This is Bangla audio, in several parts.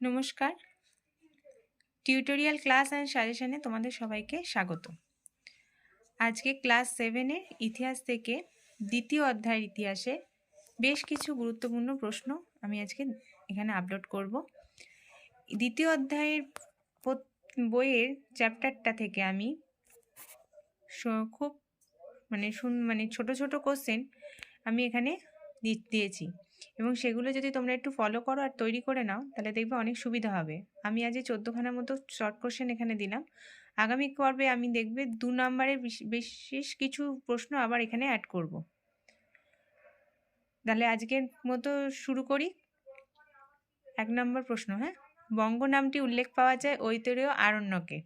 নমস্কার, টিউটোরিয়াল ক্লাস অ্যান্ড সাজেশনে তোমাদের সবাইকে স্বাগত। আজকে ক্লাস 7-এর ইতিহাস থেকে দ্বিতীয় অধ্যায়ের ইতিহাসে বেশ কিছু গুরুত্বপূর্ণ প্রশ্ন আমি আজকে এখানে আপলোড করব। দ্বিতীয় অধ্যায়ের বইয়ের চ্যাপ্টারটা থেকে আমি খুব ছোট ছোট কোশ্চেন আমি এখানে দিয়েছি এবং সেগুলো যদি তোমরা একটু ফলো করো আর তৈরি করে নাও তাহলে দেখবে অনেক সুবিধা হবে। আমি আজ 14খানার মতো শর্ট কোশ্চেন এখানে দিলাম। আগামী পর্বে আমি দেখবে 2 নম্বরের বিশেষ কিছু প্রশ্ন আবার এখানে অ্যাড করব। তাহলে আজকের মতো শুরু করি। 1 নম্বর প্রশ্ন, বঙ্গ নামটি উল্লেখ পাওয়া যায় ঐতরেয় আরণ্যকে।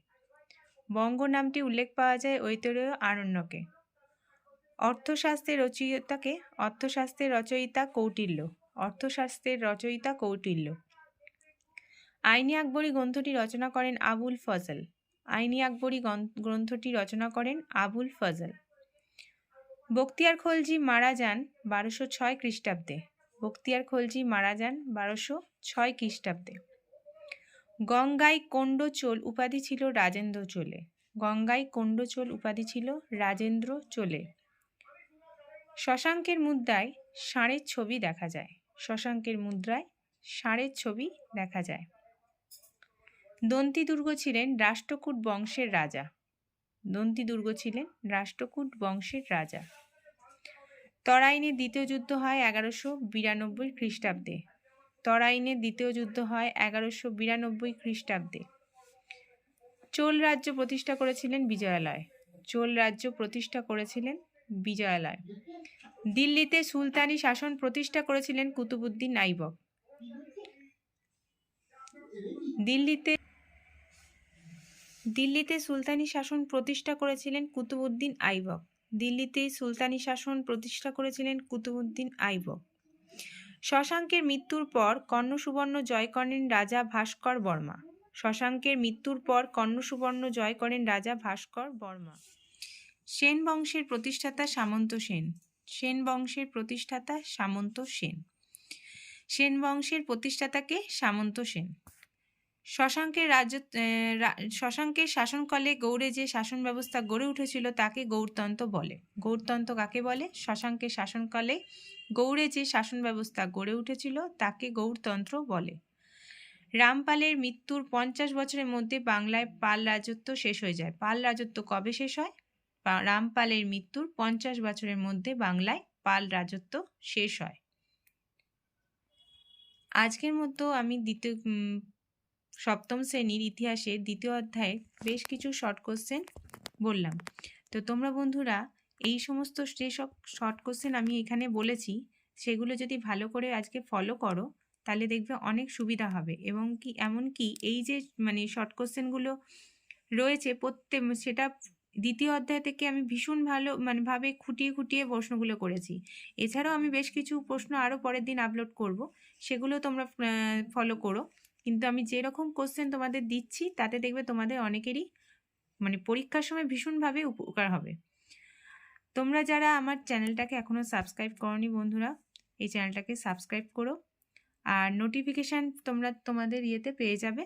বঙ্গ নামটি উল্লেখ পাওয়া যায় ঐতরেয় আরণ্যকে। অর্থশাস্ত্রের রচয়িতাকে? অর্থশাস্ত্রের রচয়িতা কৌটিল্য। অর্থশাস্ত্রের রচয়িতা কৌটিল্য। আইনি আকবরী গ্রন্থটি রচনা করেন আবুল ফজল। আইনি আকবরী গ্রন্থটি রচনা করেন আবুল ফজল। বখতিয়ার খলজি মারা যান 1206 খ্রিস্টাব্দে। বখতিয়ার খলজি মারা যান 1206 খ্রিস্টাব্দে। গঙ্গাই কোন্ড চোল উপাধি ছিল রাজেন্দ্র চোলে। গঙ্গাই কোন্ড চোল উপাধি ছিল রাজেন্দ্র চোলে। শশাঙ্কের মুদ্রায় ষাঁড়ের ছবি দেখা যায়। শশাঙ্কের মুদ্রায় ষাঁড়ের ছবি দেখা যায়। দন্তি দুর্গ ছিলেন রাষ্ট্রকূট বংশের রাজা। দন্তি দুর্গ ছিলেন রাষ্ট্রকূট বংশের রাজা। তরাইনের দ্বিতীয় যুদ্ধ হয় 1192 খ্রিস্টাব্দে। তরাইনের দ্বিতীয় যুদ্ধ হয় 1192 খ্রিস্টাব্দে। চোল রাজ্য প্রতিষ্ঠা করেছিলেন বিজয়ালয়। চোল রাজ্য প্রতিষ্ঠা করেছিলেন বিজয়ালয়। দিল্লিতে সুলতানি শাসন প্রতিষ্ঠা করেছিলেন কুতুবউদ্দিন আইবক। দিল্লিতে সুলতানি শাসন প্রতিষ্ঠা করেছিলেন কুতুবউদ্দিন আইবক। দিল্লিতে সুলতানি শাসন প্রতিষ্ঠা করেছিলেন কুতুবউদ্দিন আইবক। শশাঙ্কের মৃত্যুর পর কর্ণ সুবর্ণ জয় করেন রাজা ভাস্কর বর্মা। শশাঙ্কের মৃত্যুর পর কর্ণ সুবর্ণ জয় করেন রাজা ভাস্কর বর্মা। সেন বংশের প্রতিষ্ঠাতা সামন্ত সেন। সেন বংশের প্রতিষ্ঠাতা সামন্ত সেন। সেন বংশের প্রতিষ্ঠাতাকে সামন্ত সেন। শশাঙ্কের শাসনকালে গৌড়ে যে শাসন ব্যবস্থা গড়ে উঠেছিল তাকে গৌড়তন্ত্র বলে। গৌড়তন্ত্র কাকে বলে? শশাঙ্কের শাসনকালে গৌড়ে যে শাসন ব্যবস্থা গড়ে উঠেছিল তাকে গৌড়তন্ত্র বলে। রামপালের মৃত্যুর 50 বছরের মধ্যে বাংলায় পাল রাজত্ব শেষ হয়ে যায়। পাল রাজত্ব কবে শেষ হয়? রামপালের মৃত্যুর 50 বছরের মধ্যে বাংলায় পাল রাজত্ব শেষ হয়। আজকের মতো আমি সপ্তম শ্রেণীর ইতিহাসের দ্বিতীয় অধ্যায়ে বেশ কিছু শর্ট কোশ্চেন বললাম। তো তোমরা বন্ধুরা এই সমস্ত যেসব শর্ট কোশ্চেন আমি এখানে বলেছি সেগুলো যদি ভালো করে আজকে ফলো করো তাহলে দেখবে অনেক সুবিধা হবে। এবং এমনকি এই যে শর্ট কোশ্চেনগুলো রয়েছে সেটা দ্বিতীয় অধ্যায় থেকে আমি ভীষণ ভাবে খুঁটিয়ে খুঁটিয়ে প্রশ্নগুলো করেছি। এছাড়াও আমি বেশ কিছু প্রশ্ন আরও পরের দিন আপলোড করব, সেগুলো তোমরা ফলো করো। কিন্তু আমি যেরকম কোশ্চেন তোমাদের দিচ্ছি তাতে দেখবে তোমাদের অনেকেরই পরীক্ষার সময় ভীষণভাবে উপকার হবে। তোমরা যারা আমার চ্যানেলটাকে এখনও সাবস্ক্রাইব করোনি বন্ধুরা, এই চ্যানেলটাকে সাবস্ক্রাইব করো আর নোটিফিকেশান তোমরা তোমাদের পেয়ে যাবে।